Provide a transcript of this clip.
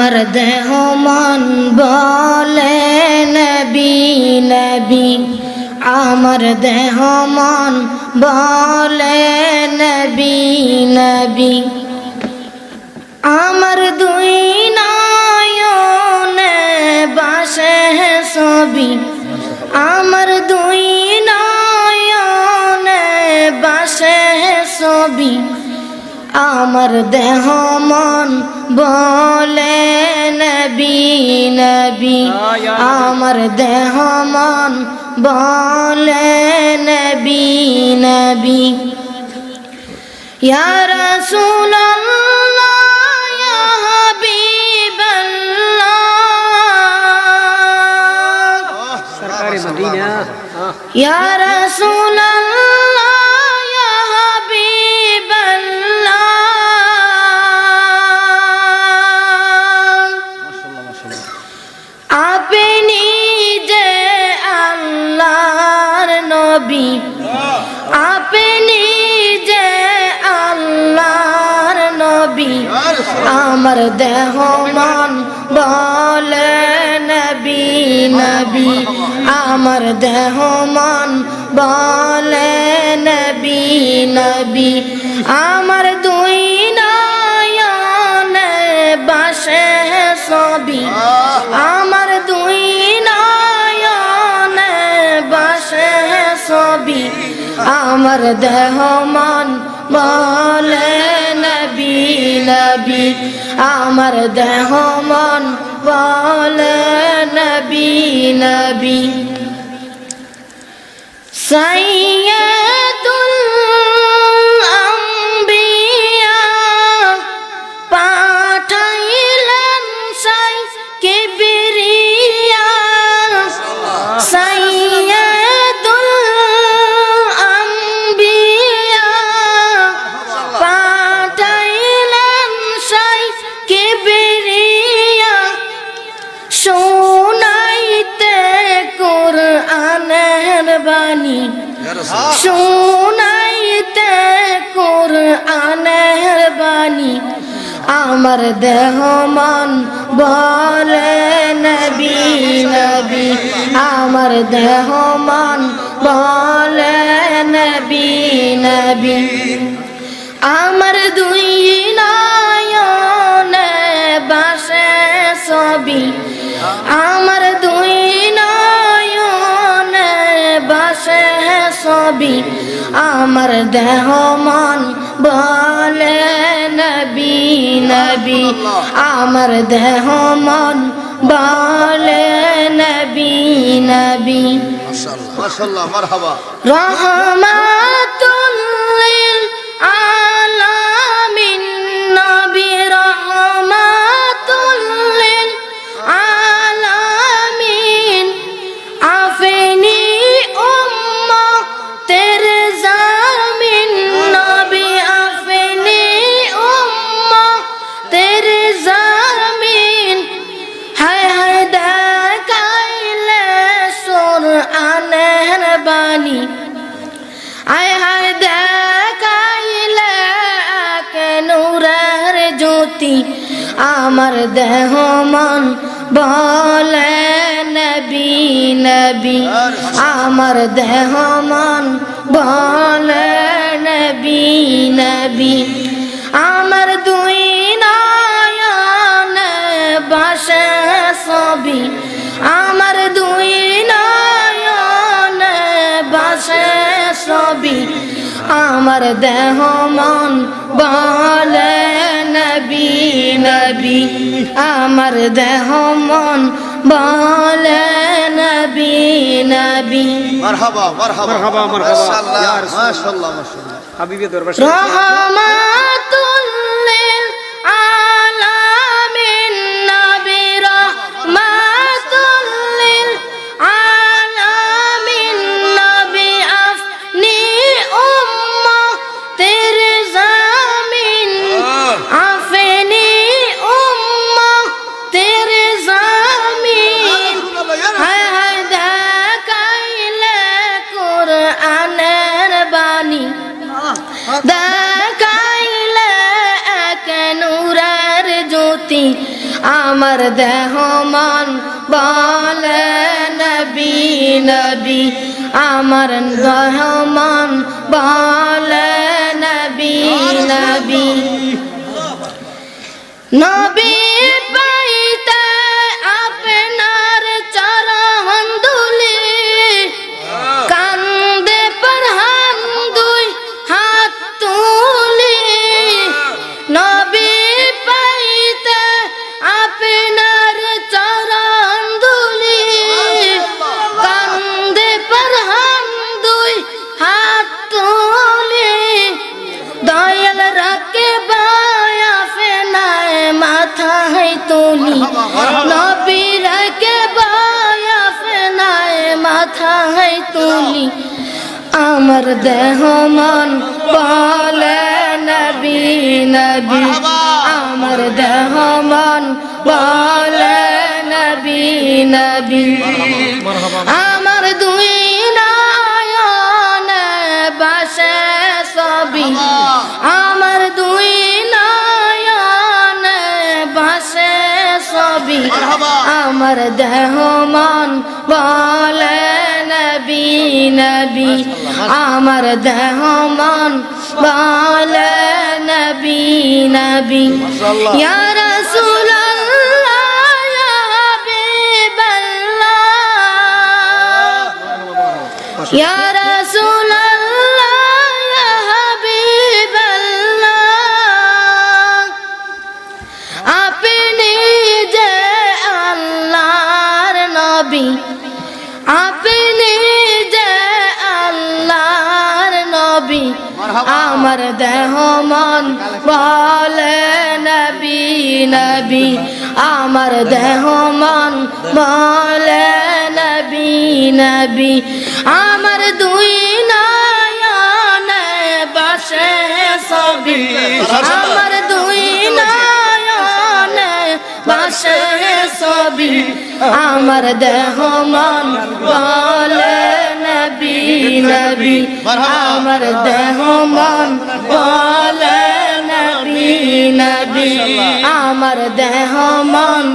আমার দেহ মন বলে নবী নবী, আমার দেহ মন বলে নবী নবী। আমার দুই নয়নে বাসে ছবি, আমার দুই নয়নে বাসে ছবি। আমার দেহ মন বলে নবী নবী, আমার দেহ মন বলে নবী নবী। ইয়া রাসূলুল্লাহ ইয়া হাবিবাল্লাহ, সরকারে মদিনা। ইয়া রাসূলুল্লাহ ইয়া হাবিবাল্লাহ। আপনি যে আল্লাহর নবী, আপনি যে আল্লাহর নবী। আমার দেহ মন বলে নবী নবী, আমার দেহ মন বলে নবী নবী। আমার দুই নয়নে বাসে ছবি, আমার দুই নয়নে বাসে ছবি। আমার দেহ মন বলে নবী নবী, আমার দেহ মন বলে নবী নবী। সাইয়্যিদুল আম্বিয়া পাঠাইলেন সাই কিবরিয়া, সাইয়্যিদুল আম্বিয়া পাঠাইলেন সাই কিবরিয়া। শোনাইতে কুরআনের বাণী, শোনাইতে কুরআনের বাণী। আমার দেহ মন বলে নবী নবী, আমার দেহ মন বলে নবী নবী। আমার দুই নয়নে বাসে ছবি, আমার দুই নয়নে বাসে ছবি। আমার দেহ মন বলে নবী নবী, আমার দেহ মন বলে নবী নবী। মাশাআল্লাহ, মারহাবা। রহমাতুল লিল আলামিন নবী, রহমাতুল লিল আলামিন। আপনি উম্মতের জামিন নবী, আপনি উম্মতের জামিন। হায় হায় দেখাইলে কুরআনের বাণী, হায় হায় দেখাইলে নূরের জ্যোতি। আমার দেহ মন বলে নবী নবী, আমার দেহ মন বলে নবী নবী। আমার দুই নয়নে বাসে ছবি, আমার দুই নয়নে বাসে ছবি। আমার দেহ মন বলে নবী নবী, আমার দেহ মন বলে নবী নবী। মারহাবা, মারহাবা, মারহাবা, মারহাবা। মাশাআল্লাহ, ইয়া রাসূল। মাশাআল্লাহ, মাশাআল্লাহ। হাবিবের দরবার। রহমাতুল লিল আলামিন নবী, রহমাতুল লিল আলামিন নবী। আপনি উম্মতের জামিন, আপনি উম্মতের জামিন। হায় হায় দেখাইলে কুরআনের বাণী, দেখাইলে আমার দেহ মন বলে নবী নবী আমার দেহ মন বলে নবী নবী নবী পাইতে আপনার চরণ ধুলি কান্দে পরহান দুই হাত তুলি নবী পাইতে আপনার চরণ ধুলি কান্দে পরহান দুই হাত তুলি দয়াল রাখে বায়া ফেনায় মাথা है তুলি নবী রাখে বায়া ফেনায় মাথা है তুলি আমার দেহ মন বলে নবী নবী আমার দেহ মন বলে নবী নবী আমার দুই নয়নে বাসে ছবি আমার দুই নয়নে বাসে ছবি আমার দেহ মন বলে নবী নবী আমার দেহ মন বলে নবী নবী ইয়া রাসূলুল্লাহ ইয়া হাবিবাল্লাহ ইয়া রাসূলুল্লাহ ইয়া হাবিবাল্লাহ আপনি যে আল্লাহর নবী আপনি যে আল্লাহর নবী আমার দেহ মন বলে নবী নবী আমার দেহ মন বলে নবী নবী আমার দুই নয়নে বাসে ছবি আমার দুই নয়নে বাসে ছবি আমার দেহ মন বলে নবী নবী আমার দেহ মন বলে নবী নবী আমার দেহ মন